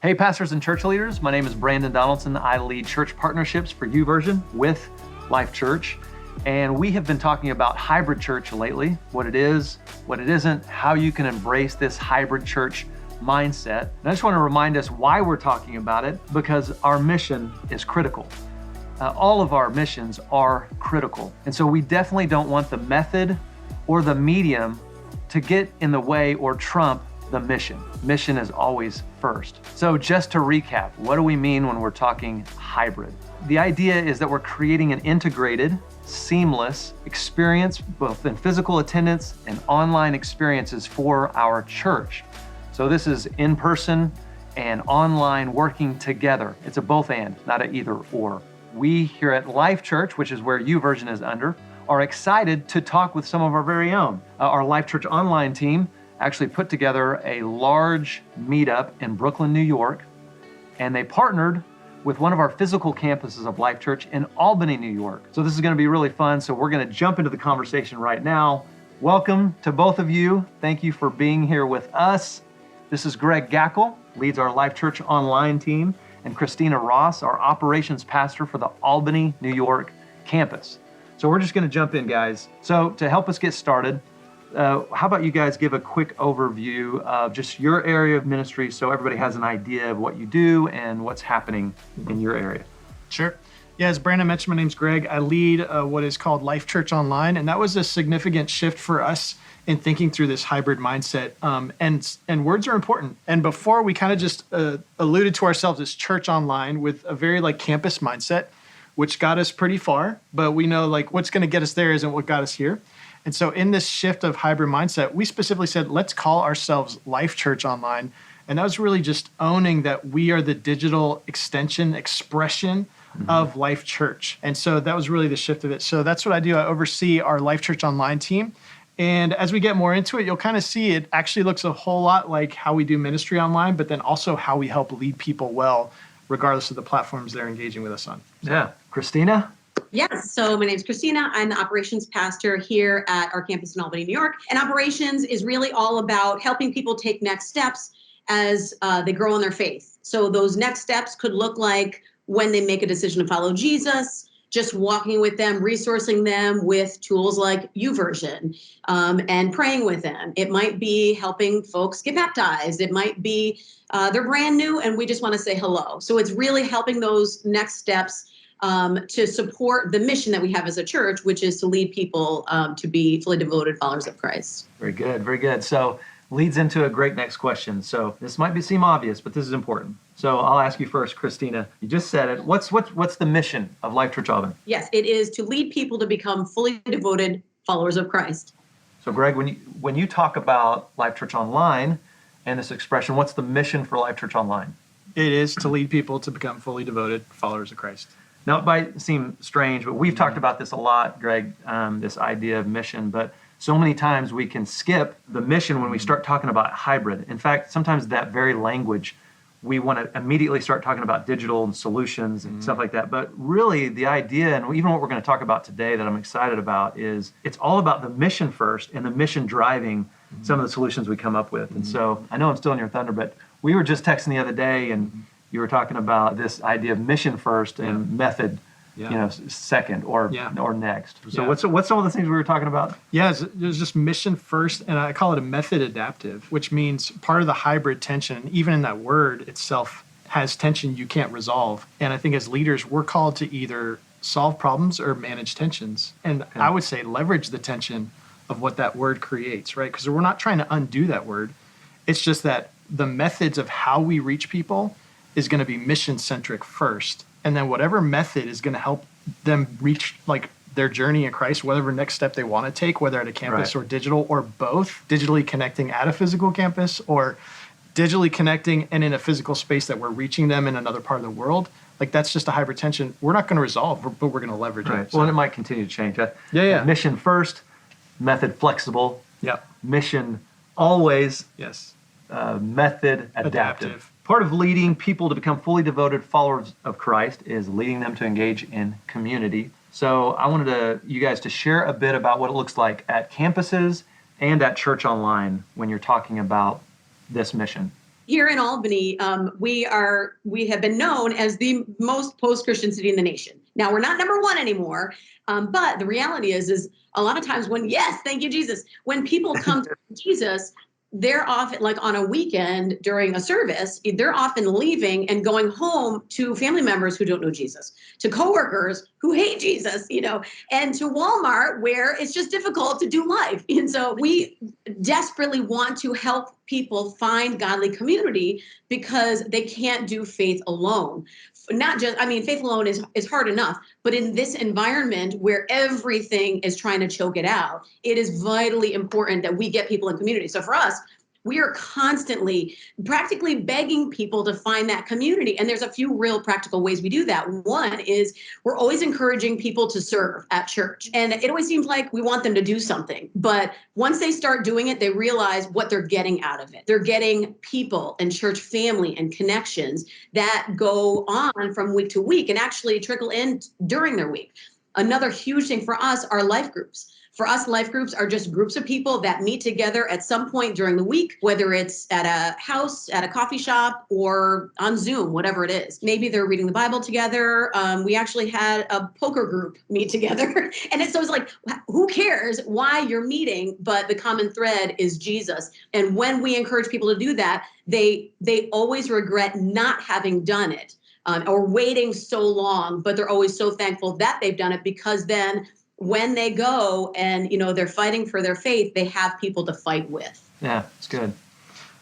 Hey, pastors and church leaders. My name is Brandon Donaldson. I lead church partnerships for YouVersion with Life.Church. And we have been talking about hybrid church lately, what it is, what it isn't, how you can embrace this hybrid church mindset. And I just want to remind us why we're talking about it, because our mission is critical. All of our missions are critical. And so we definitely don't want the method or the medium to get in the way or trump the mission. Mission is always first. So just to recap, what do we mean when we're talking hybrid? The idea is that we're creating an integrated, seamless experience, both in physical attendance and online experiences for our church. So this is in-person and online working together. It's a both and, not an either or. We here at Life.Church, which is where YouVersion is under, are excited to talk with some of our very own. Our Life.Church Online team actually put together a large meetup in Brooklyn, New York, and they partnered with one of our physical campuses of Life.Church in Albany, New York. So this is going to be really fun. So we're going to jump into the conversation right now. Welcome to both of you. Thank you for being here with us. This is Greg Gackel, leads our Life.Church Online team, and Christina Ross, our operations pastor for the Albany, New York campus. So we're just going to jump in, guys. So to help us get started, how about you guys give a quick overview of just your area of ministry so everybody has an idea of what you do and what's happening in your area? Sure. Yeah, as Brandon mentioned, my name's Greg. I lead what is called Life.Church Online, and that was a significant shift for us in thinking through this hybrid mindset. And words are important. And before, we kind of just alluded to ourselves as church online with a very campus mindset, which got us pretty far, but we know what's going to get us there isn't what got us here. And so in this shift of hybrid mindset, we specifically said, let's call ourselves Life.Church Online. And that was really just owning that we are the digital expression of Life.Church. And so that was really the shift of it. So that's what I do. I oversee our Life.Church Online team. And as we get more into it, you'll kind of see it actually looks a whole lot like how we do ministry online, but then also how we help lead people well, regardless of the platforms they're engaging with us on. Yeah. Christina? Yes. So my name is Christina. I'm the operations pastor here at our campus in Albany, New York. And operations is really all about helping people take next steps as they grow in their faith. So those next steps could look like when they make a decision to follow Jesus, just walking with them, resourcing them with tools like YouVersion, and praying with them. It might be helping folks get baptized. It might be they're brand new and we just want to say hello. So it's really helping those next steps to support the mission that we have as a church, which is to lead people to be fully devoted followers of Christ. Very good, very good. So leads into a great next question. So this might seem obvious, but this is important. So I'll ask you first, Christina. You just said it. What's the mission of Life.Church Albany? Yes, it is to lead people to become fully devoted followers of Christ. So Greg, when you talk about Life.Church Online and this expression, what's the mission for Life.Church Online? It is to lead people to become fully devoted followers of Christ. Now, it might seem strange, but we've talked about this a lot, Greg, this idea of mission, but so many times we can skip the mission when we start talking about hybrid. In fact, sometimes that very language, we want to immediately start talking about digital and solutions and stuff like that. But really the idea, and even what we're going to talk about today that I'm excited about, is it's all about the mission first and the mission driving some of the solutions we come up with. And so I know I'm still in your thunder, but we were just texting the other day and you were talking about this idea of mission first and method, second or next. So what's some of the things we were talking about? Yeah, there's just mission first, and I call it a method adaptive, which means part of the hybrid tension, even in that word itself, has tension you can't resolve. And I think as leaders, we're called to either solve problems or manage tensions. And I would say leverage the tension of what that word creates, right? Because we're not trying to undo that word. It's just that the methods of how we reach people is going to be mission-centric first. And then whatever method is going to help them reach their journey in Christ, whatever next step they want to take, whether at a campus or digital or both, digitally connecting at a physical campus or digitally connecting and in a physical space that we're reaching them in another part of the world. That's just a hybrid tension we're not going to resolve, but we're going to leverage it. Well, and it might continue to change. Mission first, method flexible. Yep. Mission always. Yes. Method adaptive. Part of leading people to become fully devoted followers of Christ is leading them to engage in community. So I wanted you guys to share a bit about what it looks like at campuses and at Church Online when you're talking about this mission. Here in Albany, we have been known as the most post-Christian city in the nation. Now, we're not number one anymore, but the reality is a lot of times yes, thank you, Jesus. When people come to Jesus, they're often, like on a weekend during a service, they're often leaving and going home to family members who don't know Jesus, to coworkers who hate Jesus, and to Walmart where it's just difficult to do life. And so we desperately want to help people find godly community because they can't do faith alone. Not just, faith alone is hard enough, but in this environment where everything is trying to choke it out, it is vitally important that we get people in community. So for us, we are constantly practically begging people to find that community. And there's a few real practical ways we do that. One is we're always encouraging people to serve at church. And it always seems like we want them to do something. But once they start doing it, they realize what they're getting out of it. They're getting people and church family and connections that go on from week to week and actually trickle in during their week. Another huge thing for us are life groups. For us, life groups are just groups of people that meet together at some point during the week, whether it's at a house, at a coffee shop, or on Zoom, whatever it is. Maybe they're reading the Bible together. We actually had a poker group meet together. And so it's like, who cares why you're meeting? But the common thread is Jesus. And when we encourage people to do that, they always regret not having done it. Or waiting so long, but they're always so thankful that they've done it, because then when they go and, they're fighting for their faith, they have people to fight with. Yeah, it's good.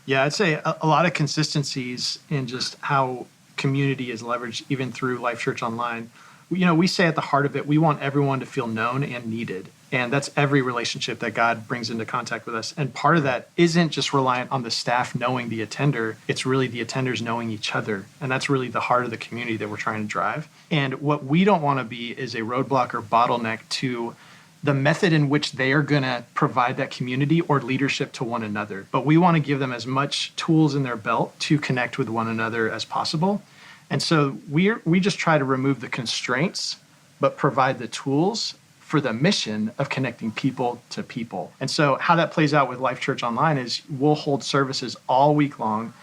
Yeah, I'd say a lot of consistencies in just how community is leveraged even through Life.Church Online. We say at the heart of it, we want everyone to feel known and needed. And that's every relationship that God brings into contact with us. And part of that isn't just reliant on the staff knowing the attender. It's really the attenders knowing each other. And that's really the heart of the community that we're trying to drive. And what we don't want to be is a roadblock or bottleneck to the method in which they are going to provide that community or leadership to one another. But we want to give them as much tools in their belt to connect with one another as possible. And so we just try to remove the constraints, but provide the tools for the mission of connecting people to people. And so how that plays out with Life.Church Online is we'll hold services all week long.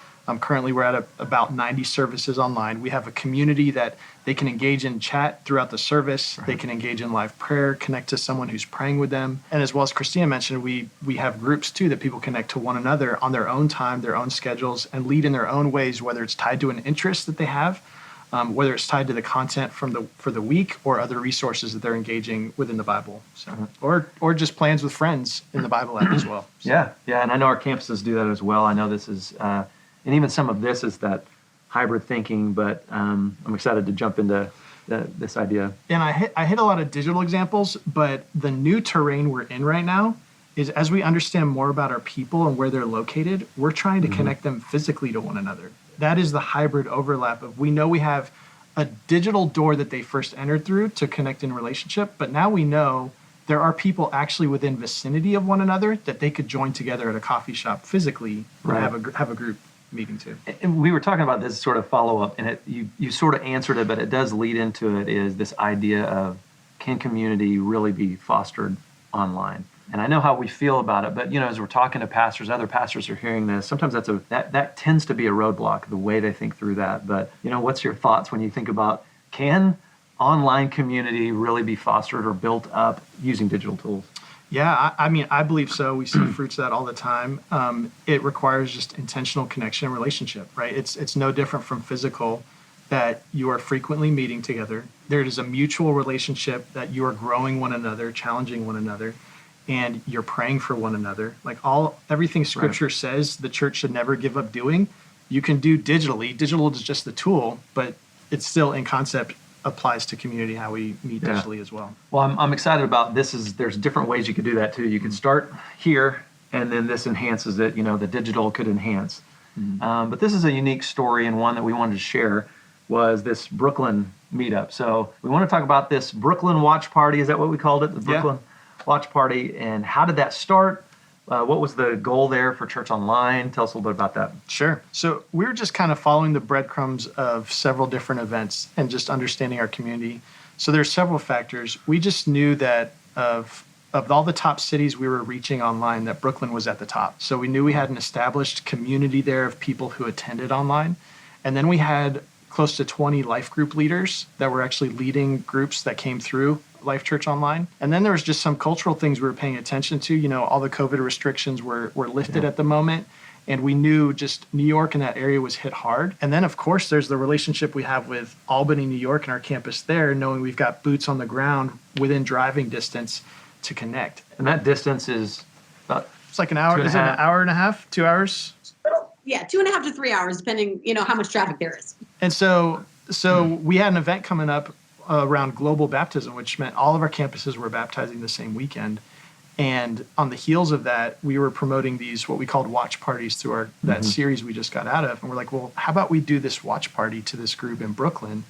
Currently, we're at about 90 services online. We have a community that they can engage in chat throughout the service. Right. They can engage in live prayer, connect to someone who's praying with them. And as well as Christina mentioned, we have groups too that people connect to one another on their own time, their own schedules, and lead in their own ways, whether it's tied to an interest that they have, whether it's tied to the content for the week or other resources that they're engaging within the Bible. So, or just plans with friends in the Bible app as well. So. Yeah, and I know our campuses do that as well. I know this is, and even some of this is that hybrid thinking, but I'm excited to jump into this idea. And I hit a lot of digital examples, but the new terrain we're in right now is as we understand more about our people and where they're located, we're trying to connect them physically to one another. That is the hybrid overlap of we know we have a digital door that they first entered through to connect in relationship, but now we know there are people actually within vicinity of one another that they could join together at a coffee shop physically and have a group meeting too. And we were talking about this sort of follow-up, and you sort of answered it, but it does lead into it, is this idea of, can community really be fostered online? And I know how we feel about it, but as we're talking to pastors, other pastors are hearing this. Sometimes that tends to be a roadblock, the way they think through that. But what's your thoughts when you think about, can online community really be fostered or built up using digital tools? Yeah, I believe so. We see fruits of that all the time. It requires just intentional connection and relationship, right? It's no different from physical, that you are frequently meeting together. There is a mutual relationship that you are growing one another, challenging one another, and you're praying for one another. Like everything Scripture says the church should never give up doing, you can do digitally. Digital is just the tool, but it's still in concept applies to community, how we meet digitally as well. Well, I'm excited about this. There's different ways you could do that too. You can start here, and then this enhances it. The digital could enhance. Mm-hmm. But this is a unique story, and one that we wanted to share was this Brooklyn meetup. So we want to talk about this Brooklyn watch party. Is that what we called it? The Brooklyn watch party. And how did that start? What was the goal there for Church Online? Tell us a little bit about that. Sure. So we were just kind of following the breadcrumbs of several different events and just understanding our community. So there's several factors. We just knew that of of all the top cities we were reaching online, that Brooklyn was at the top. So we knew we had an established community there of people who attended online. And then we had close to 20 life group leaders that were actually leading groups that came through Life.Church Online. And then there was just some cultural things we were paying attention to. You know, all the COVID restrictions were lifted at the moment. And we knew just New York and that area was hit hard. And then, of course, there's the relationship we have with Albany, New York, and our campus there, knowing we've got boots on the ground within driving distance to connect. And that distance is about It's like an hour. Is it an hour and a half, 2 hours? Yeah, 2.5 to 3 hours, depending, how much traffic there is. And so we had an event coming up around global baptism, which meant all of our campuses were baptizing the same weekend. And on the heels of that, we were promoting these, what we called watch parties through our that series we just got out of. And we're like, well, how about we do this watch party to this group in Brooklyn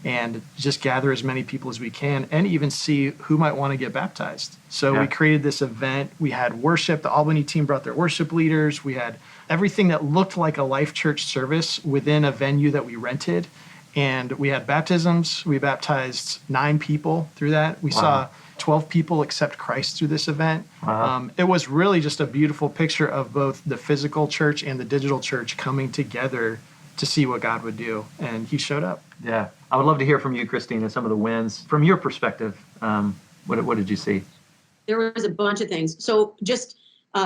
and just gather as many people as we can and even see who might want to get baptized. So we created this event. We had worship. The Albany team brought their worship leaders. We had everything that looked like a Life Church service within a venue that we rented. And we had baptisms. We baptized 9 people through that. We saw 12 people accept Christ through this event. It was really just a beautiful picture of both the physical church and the digital church coming together to see what God would do. And he showed up. Yeah. I would love to hear from you, Christina, some of the wins. From your perspective, what did you see? There was a bunch of things. So just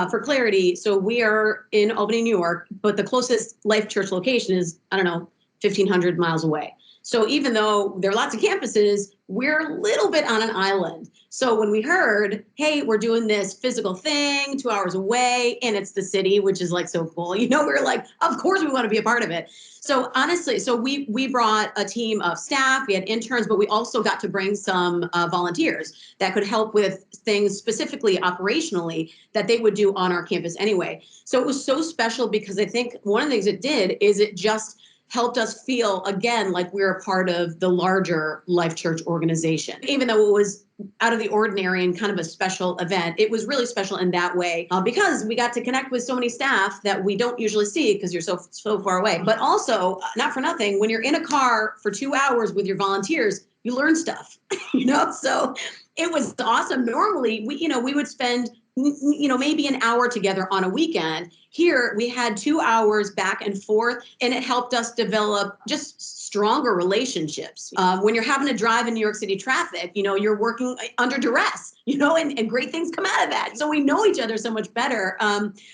for clarity, so we are in Albany, New York, but the closest Life Church location is, 1,500 miles away. So even though there are lots of campuses, we're a little bit on an island. So when we heard, hey, we're doing this physical thing 2 hours away, and it's the city, which is like so cool, we were like, of course we want to be a part of it. So honestly, we brought a team of staff, we had interns, but we also got to bring some volunteers that could help with things specifically operationally that they would do on our campus anyway. So it was so special because I think one of the things it did is it just helped us feel, again, like we're a part of the larger Life Church organization. Even though it was out of the ordinary and kind of a special event, it was really special in that way because we got to connect with so many staff that we don't usually see because you're so far away. But also, not for nothing, when you're in a car for 2 hours with your volunteers, you learn stuff, So it was awesome. Normally, we would spend maybe an hour together on a weekend. Here, we had 2 hours back and forth, and it helped us develop just stronger relationships. When you're having to drive in New York City traffic, you're working under duress, and great things come out of that. So we know each other so much better.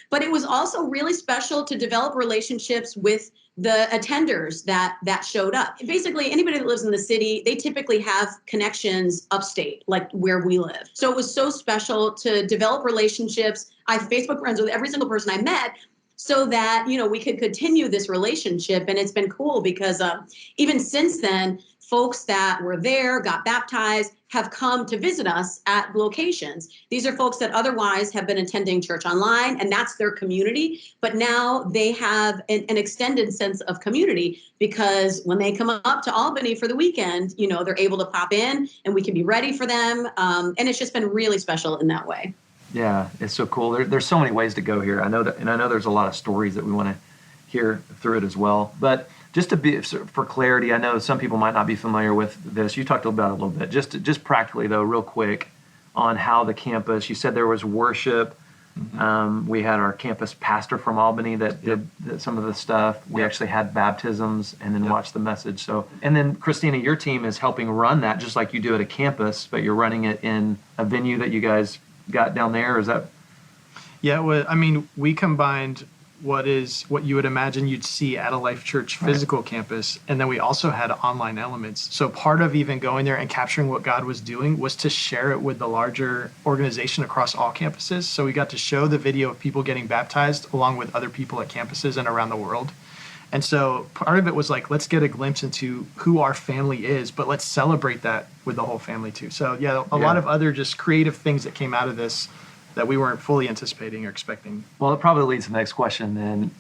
But it was also really special to develop relationships with the attenders that showed up. Basically, anybody that lives in the city, they typically have connections upstate, like where we live. So it was so special to develop relationships. I have Facebook friends with every single person I met so that, we could continue this relationship. And it's been cool because even since then, folks that were there, got baptized, have come to visit us at locations. These are folks that otherwise have been attending church online, and that's their community. But now they have an extended sense of community because when they come up to Albany for the weekend, they're able to pop in and we can be ready for them. And it's just been really special in that way. Yeah, it's so cool. There's so many ways to go here. I know there's a lot of stories that we want to hear through it as well. But just for clarity, I know some people might not be familiar with this. You talked about it a little bit. Just practically, though, real quick, on how the campus, you said there was worship. We had our campus pastor from Albany that did some of the stuff. We actually had baptisms and then watched the message. So, and then, Christina, your team is helping run that just like you do at a campus, but you're running it in a venue that you guys got down there. Is that? Yeah, we combined what you would imagine you'd see at a Life Church physical campus. And then we also had online elements. So part of even going there and capturing what God was doing was to share it with the larger organization across all campuses. So we got to show the video of people getting baptized along with other people at campuses and around the world. And so part of it was like, let's get a glimpse into who our family is, but let's celebrate that with the whole family too. So a lot of other just creative things that came out of this that we weren't fully anticipating or expecting. Well, it probably leads to the next question then.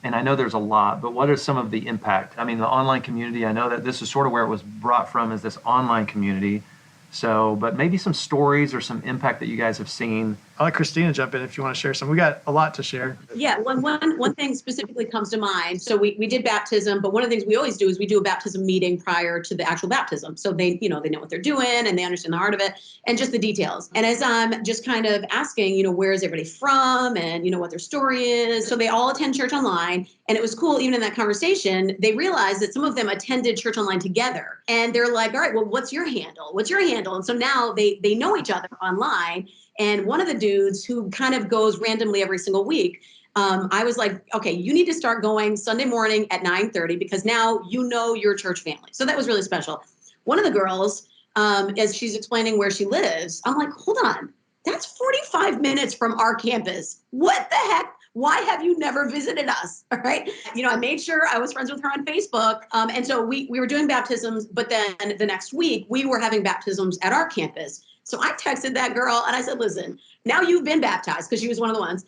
And I know there's a lot, but what are some of the impact? I mean, the online community, I know that this is sort of where it was brought from, is this online community. So, but maybe some stories or some impact that you guys have seen. I'll let Christina jump in if you want to share some. We got a lot to share. Yeah, one thing specifically comes to mind. So we did baptism, but one of the things we always do is we do a baptism meeting prior to the actual baptism. So they know what they're doing and they understand the heart of it and just the details. And as I'm just kind of asking, where is everybody from and, what their story is. So they all attend church online. And it was cool, even in that conversation, they realized that some of them attended church online together. And they're like, all right, well, what's your handle? What's your handle? And so now they know each other online. And one of the dudes who kind of goes randomly every single week, I was like, okay, you need to start going Sunday morning at 9:30 because now you know your church family. So that was really special. One of the girls, as she's explaining where she lives, I'm like, hold on, that's 45 minutes from our campus. What the heck? Why have you never visited us? All right. I made sure I was friends with her on Facebook. And so we were doing baptisms, but then the next week we were having baptisms at our campus. So I texted that girl and I said, listen, now you've been baptized because she was one of the ones.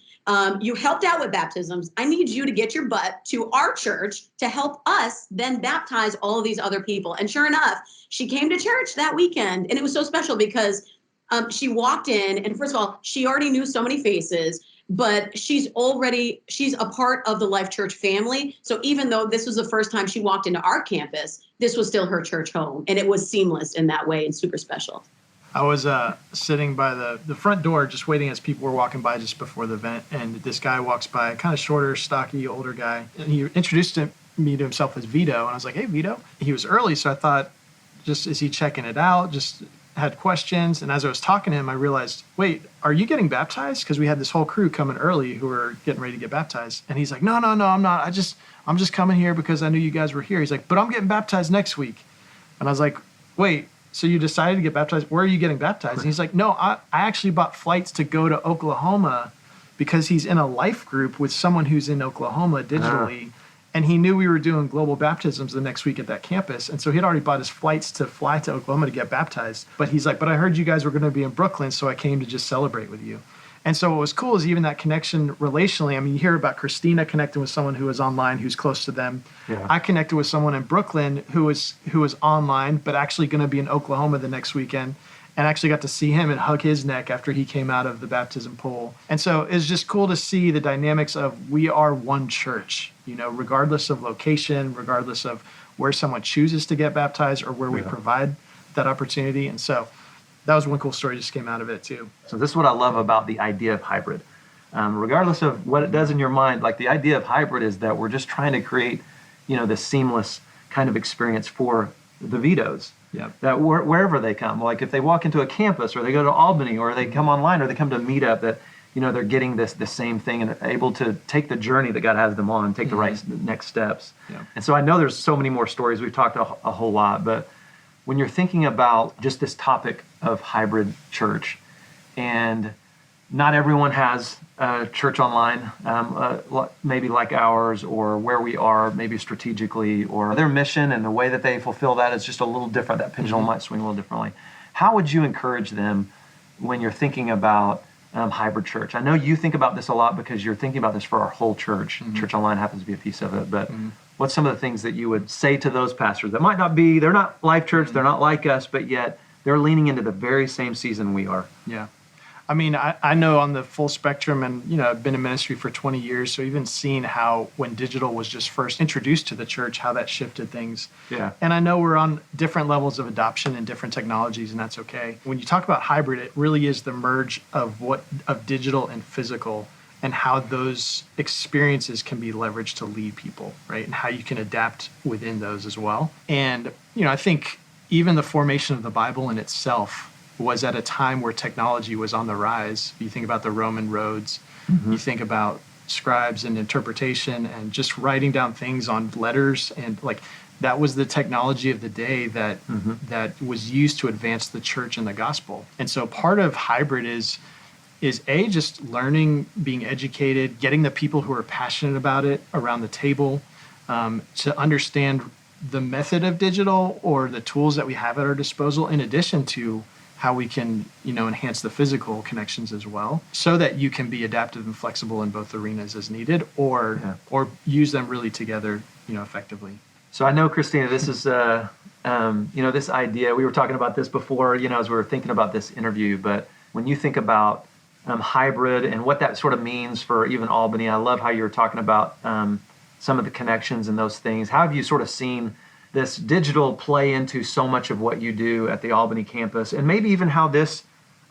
You helped out with baptisms. I need you to get your butt to our church to help us then baptize all of these other people. And sure enough, she came to church that weekend. And it was so special because she walked in and first of all, she already knew so many faces, but she's a part of the Life.Church family. So even though this was the first time she walked into our campus, this was still her church home. And it was seamless in that way and super special. I was sitting by the front door just waiting as people were walking by just before the event, and this guy walks by, kind of shorter, stocky, older guy, and he introduced me to himself as Vito, and I was like, hey, Vito. He was early, so I thought, just is he checking it out? Just had questions, and as I was talking to him, I realized, wait, are you getting baptized? Because we had this whole crew coming early who were getting ready to get baptized, and he's like, no, I'm not. I'm just coming here because I knew you guys were here. He's like, but I'm getting baptized next week, and I was like, wait. So you decided to get baptized. Where are you getting baptized? And he's like, no, I actually bought flights to go to Oklahoma because he's in a life group with someone who's in Oklahoma digitally. And he knew we were doing global baptisms the next week at that campus. And so he'd already bought his flights to fly to Oklahoma to get baptized. But he's like, but I heard you guys were going to be in Brooklyn, so I came to just celebrate with you. And so what was cool is even that connection relationally. I mean, you hear about Christina connecting with someone who was online, who's close to them. Yeah. I connected with someone in Brooklyn who was online, but actually going to be in Oklahoma the next weekend, and actually got to see him and hug his neck after he came out of the baptism pool. And so it's just cool to see the dynamics of we are one church, regardless of location, regardless of where someone chooses to get baptized or where we provide that opportunity. And so that was one cool story just came out of it too. So this is what I love about the idea of hybrid. Regardless of what it does in your mind, like the idea of hybrid is that we're just trying to create, this seamless kind of experience for the Vitos. Yeah. That wherever they come, like if they walk into a campus or they go to Albany or they come online or they come to a meetup, that they're getting the same thing and able to take the journey that God has them on, take the right next steps. Yeah. And so I know there's so many more stories. We've talked a whole lot, but when you're thinking about just this topic of hybrid church, and not everyone has a church online, maybe like ours, or where we are, maybe strategically, or their mission and the way that they fulfill that is just a little different. That pendulum might swing a little differently. How would you encourage them when you're thinking about hybrid church? I know you think about this a lot because you're thinking about this for our whole church. Church Online happens to be a piece of it, but what's some of the things that you would say to those pastors that might not be, they're not Life.Church, they're not like us, but yet they're leaning into the very same season we are? Yeah. I mean, I know on the full spectrum, and I've been in ministry for 20 years, so even seeing how when digital was just first introduced to the church, how that shifted things. Yeah. And I know we're on different levels of adoption and different technologies, and that's okay. When you talk about hybrid, it really is the merge of digital and physical, and how those experiences can be leveraged to lead people, right? And how you can adapt within those as well. And I think even the formation of the Bible in itself was at a time where technology was on the rise. You think about the Roman roads, you think about scribes and interpretation and just writing down things on letters, and like that was the technology of the day that that was used to advance the church and the gospel. And so part of hybrid is just learning, being educated, getting the people who are passionate about it around the table to understand the method of digital or the tools that we have at our disposal, in addition to how we can, enhance the physical connections as well, so that you can be adaptive and flexible in both arenas as needed, or use them really together, effectively. So I know, Christina, this is, this idea, we were talking about this before, as we were thinking about this interview, but when you think about hybrid and what that sort of means for even Albany. I love how you were talking about some of the connections and those things. How have you sort of seen this digital play into so much of what you do at the Albany campus, and maybe even how this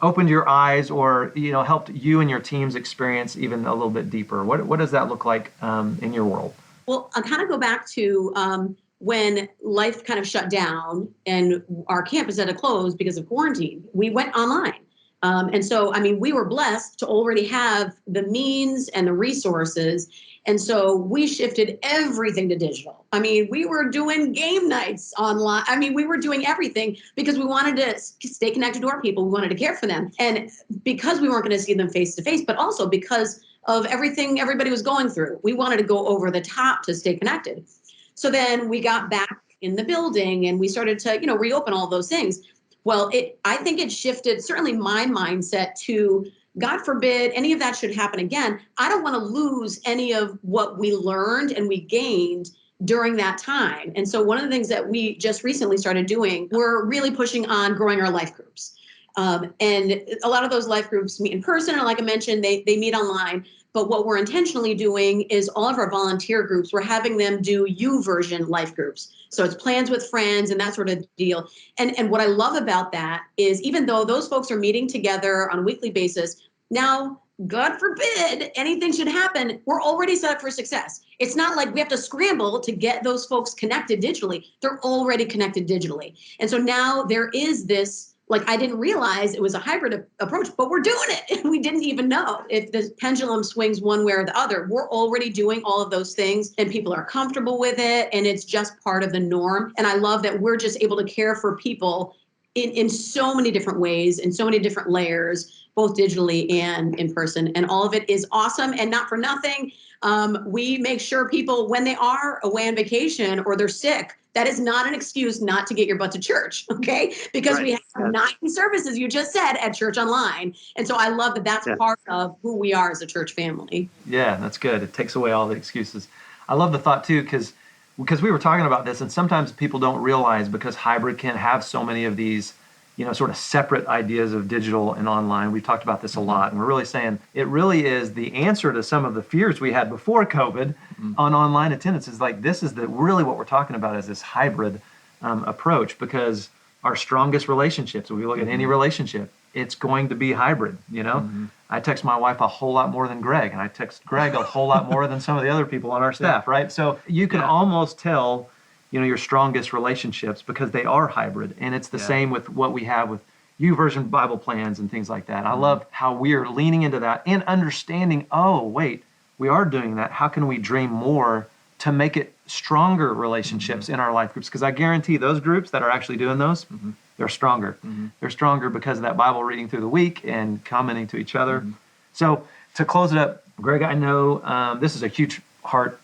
opened your eyes or helped you and your team's experience even a little bit deeper? What does that look like in your world? Well, I'll kind of go back to when life kind of shut down and our campus had to close because of quarantine. We went online. And so, I mean, we were blessed to already have the means and the resources. And so we shifted everything to digital. I mean, we were doing game nights online. I mean, we were doing everything because we wanted to stay connected to our people. We wanted to care for them. And because we weren't going to see them face to face, but also because of everything everybody was going through, we wanted to go over the top to stay connected. So then we got back in the building and we started to, reopen all those things. Well, I think it shifted certainly my mindset to, God forbid any of that should happen again. I don't want to lose any of what we learned and we gained during that time. And so one of the things that we just recently started doing, we're really pushing on growing our life groups. And a lot of those life groups meet in person, and like I mentioned, they meet online. But what we're intentionally doing is all of our volunteer groups, we're having them do YouVersion life groups. So it's plans with friends and that sort of deal. And what I love about that is even though those folks are meeting together on a weekly basis, now, God forbid anything should happen, we're already set up for success. It's not like we have to scramble to get those folks connected digitally. They're already connected digitally. And so now there is this, like, I didn't realize it was a hybrid approach, but we're doing it. And we didn't even know if the pendulum swings one way or the other. We're already doing all of those things and people are comfortable with it. And it's just part of the norm. And I love that we're just able to care for people in so many different ways, in so many different layers, both digitally and in person. And all of it is awesome. And not for nothing, we make sure people, when they are away on vacation or they're sick, that is not an excuse not to get your butt to church, okay? Because we have 9 services, you just said, at Church Online. And so I love that that's part of who we are as a church family. Yeah, that's good. It takes away all the excuses. I love the thought, too, because we were talking about this, and sometimes people don't realize because hybrid can have so many of these, sort of separate ideas of digital and online. We've talked about this a lot, and we're really saying it really is the answer to some of the fears we had before COVID on online attendance. Is like, this is really what we're talking about is this hybrid approach, because our strongest relationships, if we look at any relationship, it's going to be hybrid. I text my wife a whole lot more than Greg, and I text Greg a whole lot more than some of the other people on our staff, right? So you can almost tell your strongest relationships because they are hybrid. And it's the same with what we have with YouVersion Bible plans and things like that. I love how we are leaning into that and understanding, oh, wait, we are doing that. How can we dream more to make it stronger relationships in our life groups? Because I guarantee those groups that are actually doing those, they're stronger. They're stronger because of that Bible reading through the week and commenting to each other. So to close it up, Greg, I know this is a huge heart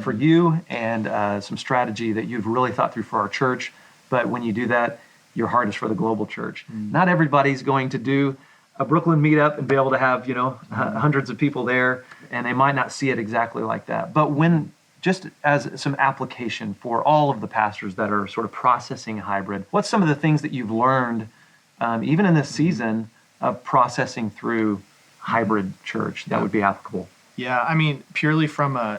for you and some strategy that you've really thought through for our church. But when you do that, your heart is for the global church. Not everybody's going to do a Brooklyn meetup and be able to have, hundreds of people there, and they might not see it exactly like that. But when, just as some application for all of the pastors that are sort of processing hybrid, what's some of the things that you've learned, even in this season, of processing through hybrid church that would be applicable? Yeah, I mean, purely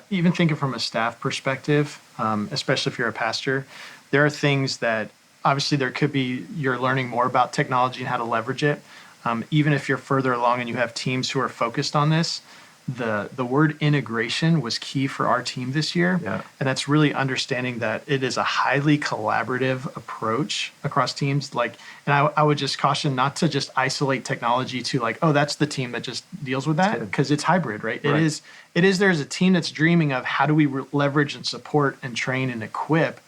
even thinking from a staff perspective, especially if you're a pastor, there are things that obviously there could be, you're learning more about technology and how to leverage it. Even if you're further along and you have teams who are focused on this, the word integration was key for our team this year. Yeah. And that's really understanding that it is a highly collaborative approach across teams. And I would just caution not to just isolate technology to that's the team that just deals with that, because it's hybrid, right? It is, there's a team that's dreaming of how do we leverage and support and train and equip,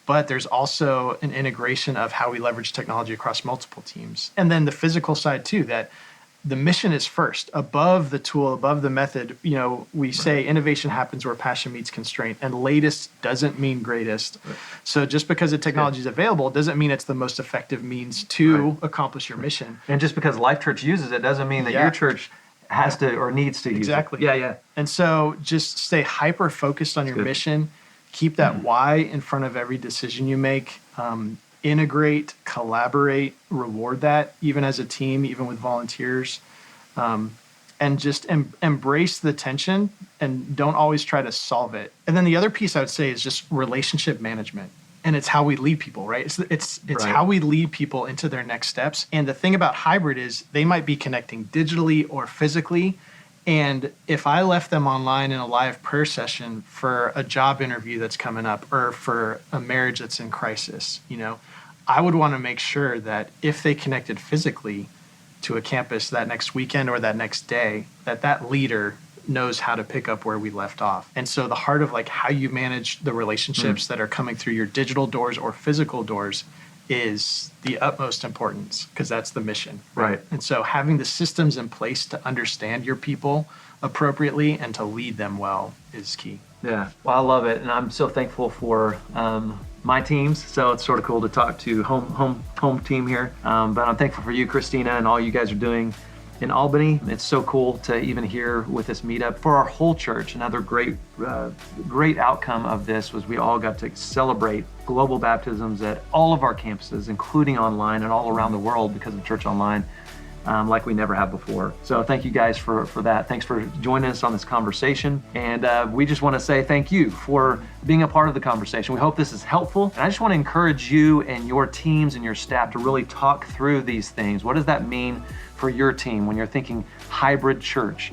but there's also an integration of how we leverage technology across multiple teams. And then the physical side too, that the mission is first, above the tool, above the method. We say innovation happens where passion meets constraint, and latest doesn't mean greatest. Right. So just because the technology is available doesn't mean it's the most effective means to accomplish your mission. And just because Life.Church uses it doesn't mean that your church has to or needs to use it. Exactly. Yeah. And so just stay hyper focused on your mission. Keep that why in front of every decision you make. Integrate, collaborate, reward that, even as a team, even with volunteers. and just embrace the tension and don't always try to solve it. And then the other piece I would say is just relationship management. And it's how we lead people, right? It's Right. how we lead people into their next steps. And the thing about hybrid is they might be connecting digitally or physically. And if I left them online in a live prayer session for a job interview that's coming up or for a marriage that's in crisis, I would want to make sure that if they connected physically to a campus that next weekend or that next day, that leader knows how to pick up where we left off. And so the heart of like how you manage the relationships that are coming through your digital doors or physical doors is the utmost importance, because that's the mission. Right. And so having the systems in place to understand your people appropriately and to lead them well is key. Yeah, well, I love it, and I'm so thankful for my teams. So it's sort of cool to talk to home team here. But I'm thankful for you, Christina, and all you guys are doing in Albany. It's so cool to even hear with this meetup for our whole church. Another great outcome of this was we all got to celebrate global baptisms at all of our campuses, including online and all around the world because of Church Online, like we never have before. So thank you guys for that. Thanks for joining us on this conversation. And we just want to say thank you for being a part of the conversation. We hope this is helpful. And I just want to encourage you and your teams and your staff to really talk through these things. What does that mean for your team when you're thinking hybrid church,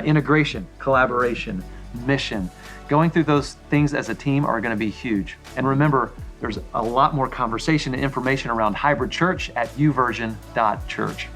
integration, collaboration, mission? Going through those things as a team are going to be huge. And remember, there's a lot more conversation and information around hybrid church at YouVersion.church.